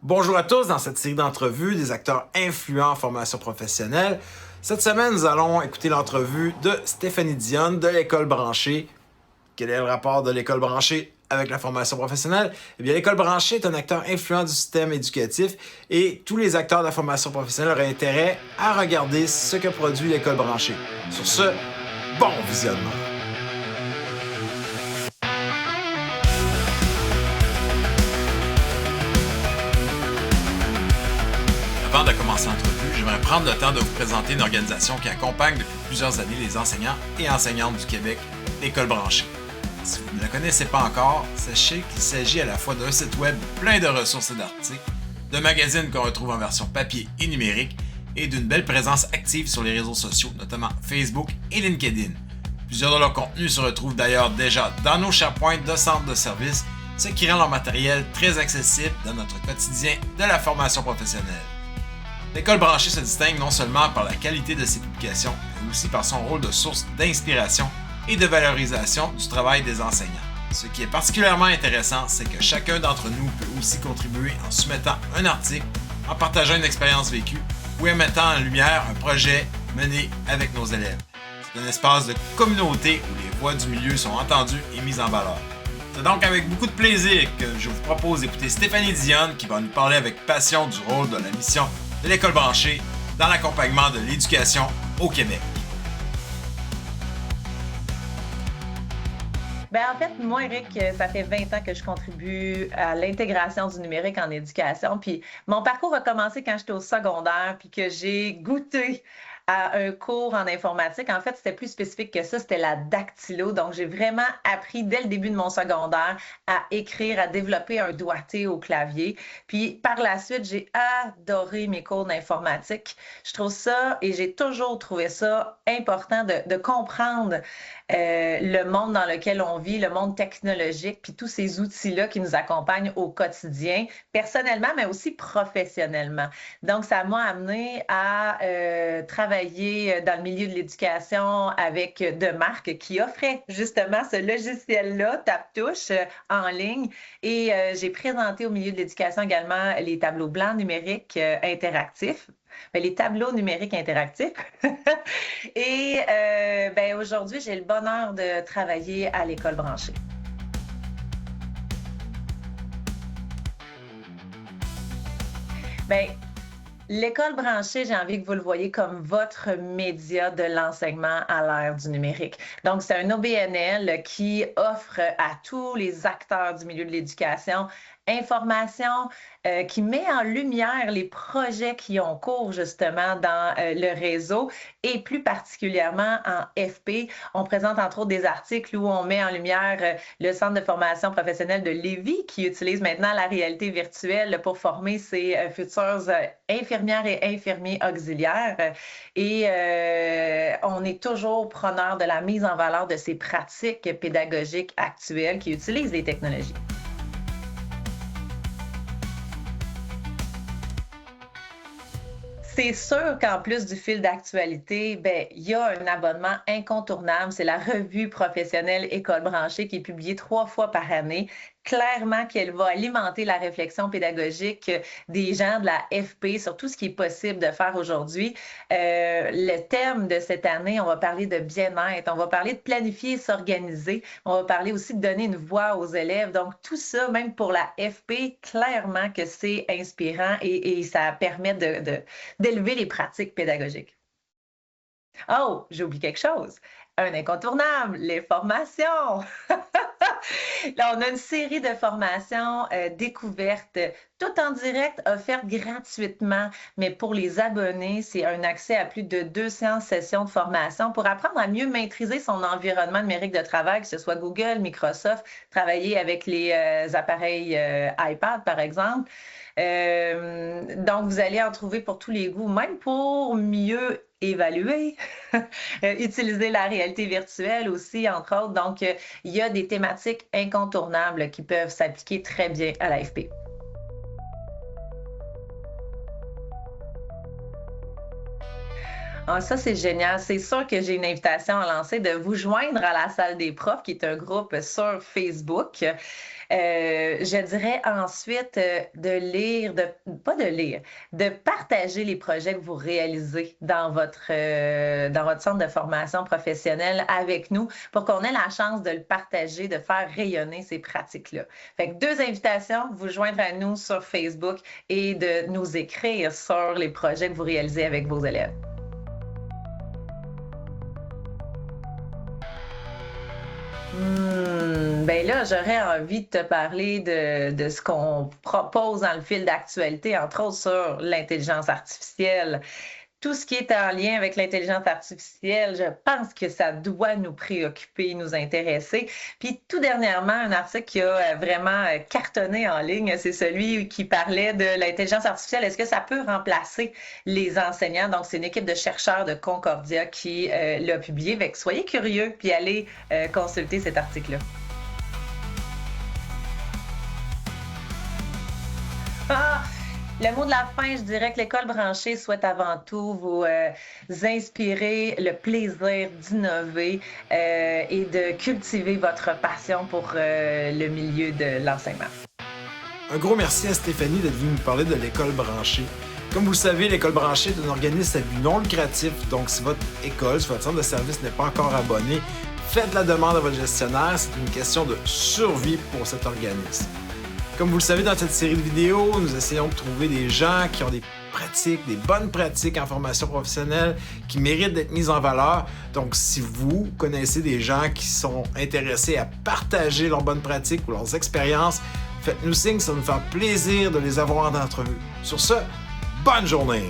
Bonjour à tous dans cette série d'entrevues des acteurs influents en formation professionnelle. Cette semaine, nous allons écouter l'entrevue de Stéphanie Dionne de l'École branchée. Quel est le rapport de l'École branchée avec la formation professionnelle? Eh bien, l'École branchée est un acteur influent du système éducatif et tous les acteurs de la formation professionnelle auraient intérêt à regarder ce que produit l'École branchée. Sur ce, bon visionnement! Avant de commencer l'entrevue, j'aimerais prendre le temps de vous présenter une organisation qui accompagne depuis plusieurs années les enseignants et enseignantes du Québec, l'École branchée. Si vous ne la connaissez pas encore, sachez qu'il s'agit à la fois d'un site web plein de ressources et d'articles, de magazines qu'on retrouve en version papier et numérique, et d'une belle présence active sur les réseaux sociaux, notamment Facebook et LinkedIn. Plusieurs de leurs contenus se retrouvent d'ailleurs déjà dans nos SharePoint de centres de services, ce qui rend leur matériel très accessible dans notre quotidien de la formation professionnelle. L'École branchée se distingue non seulement par la qualité de ses publications, mais aussi par son rôle de source d'inspiration et de valorisation du travail des enseignants. Ce qui est particulièrement intéressant, c'est que chacun d'entre nous peut aussi contribuer en soumettant un article, en partageant une expérience vécue ou en mettant en lumière un projet mené avec nos élèves. C'est un espace de communauté où les voix du milieu sont entendues et mises en valeur. C'est donc avec beaucoup de plaisir que je vous propose d'écouter Stéphanie Dionne qui va nous parler avec passion du rôle de la mission de l'École branchée dans l'accompagnement de l'éducation au Québec. En fait, moi, Eric, ça fait 20 ans que je contribue à l'intégration du numérique en éducation. Puis mon parcours a commencé quand j'étais au secondaire, puis que j'ai goûté à un cours en informatique. En fait, c'était plus spécifique que ça, c'était la dactylo. Donc, j'ai vraiment appris dès le début de mon secondaire à écrire, à développer un doigté au clavier. Puis par la suite, j'ai adoré mes cours d'informatique. Je trouve ça, et j'ai toujours trouvé ça important de comprendre le monde dans lequel on vit, le monde technologique, puis tous ces outils-là qui nous accompagnent au quotidien, personnellement, mais aussi professionnellement. Donc, ça m'a amené à travailler dans le milieu de l'éducation avec de marques qui offraient justement ce logiciel-là, Tape-Touche, en ligne. Et j'ai présenté au milieu de l'éducation également les tableaux blancs numériques interactifs. Les tableaux numériques interactifs. Et aujourd'hui, j'ai le bonheur de travailler à l'École branchée. L'École branchée, j'ai envie que vous le voyez comme votre média de l'enseignement à l'ère du numérique. Donc, c'est un OBNL qui offre à tous les acteurs du milieu de l'éducation information, qui met en lumière les projets qui ont cours justement dans le réseau et plus particulièrement en FP. On présente entre autres des articles où on met en lumière le Centre de formation professionnelle de Lévis qui utilise maintenant la réalité virtuelle pour former ses futures infirmières et infirmiers auxiliaires. Et on est toujours preneur de la mise en valeur de ces pratiques pédagogiques actuelles qui utilisent les technologies. C'est sûr qu'en plus du fil d'actualité, il y a un abonnement incontournable. C'est la revue professionnelle École branchée qui est publiée 3 fois par année. Clairement qu'elle va alimenter la réflexion pédagogique des gens de la FP sur tout ce qui est possible de faire aujourd'hui. Le thème de cette année, on va parler de bien-être, on va parler de planifier et s'organiser, on va parler aussi de donner une voix aux élèves. Donc tout ça, même pour la FP, clairement que c'est inspirant et ça permet d'élever les pratiques pédagogiques. Oh, j'ai oublié quelque chose. Un incontournable, les formations. Là, on a une série de formations découvertes, tout en direct, offertes gratuitement. Mais pour les abonnés, c'est un accès à plus de 200 sessions de formation pour apprendre à mieux maîtriser son environnement numérique de travail, que ce soit Google, Microsoft, travailler avec les appareils iPad, par exemple. Donc, vous allez en trouver pour tous les goûts, même pour mieux évaluer, utiliser la réalité virtuelle aussi, entre autres. Donc, il y a des thématiques incontournables qui peuvent s'appliquer très bien à l'AFP. Ah, ça, c'est génial. C'est sûr que j'ai une invitation à lancer de vous joindre à la salle des profs, qui est un groupe sur Facebook. Je dirais ensuite de lire, pas de lire, de partager les projets que vous réalisez dans votre centre de formation professionnelle avec nous pour qu'on ait la chance de le partager, de faire rayonner ces pratiques-là. Fait que deux invitations, vous joindre à nous sur Facebook et de nous écrire sur les projets que vous réalisez avec vos élèves. Ben là, j'aurais envie de te parler de ce qu'on propose dans le fil d'actualité, entre autres sur l'intelligence artificielle. Tout ce qui est en lien avec l'intelligence artificielle, je pense que ça doit nous préoccuper, nous intéresser. Puis tout dernièrement, un article qui a vraiment cartonné en ligne, c'est celui qui parlait de l'intelligence artificielle. Est-ce que ça peut remplacer les enseignants? Donc, c'est une équipe de chercheurs de Concordia qui l'a publié. Fait que soyez curieux, puis allez consulter cet article-là. Ah! Le mot de la fin, je dirais que l'école branchée souhaite avant tout vous inspirer le plaisir d'innover et de cultiver votre passion pour le milieu de l'enseignement. Un gros merci à Stéphanie d'être venue nous parler de l'école branchée. Comme vous le savez, l'école branchée est un organisme à but non lucratif, donc si votre école, si votre centre de service n'est pas encore abonné, faites la demande à votre gestionnaire, c'est une question de survie pour cet organisme. Comme vous le savez, dans cette série de vidéos, nous essayons de trouver des gens qui ont des pratiques, des bonnes pratiques en formation professionnelle qui méritent d'être mises en valeur. Donc, si vous connaissez des gens qui sont intéressés à partager leurs bonnes pratiques ou leurs expériences, faites-nous signe, ça va nous faire plaisir de les avoir en entrevue. Sur ce, bonne journée!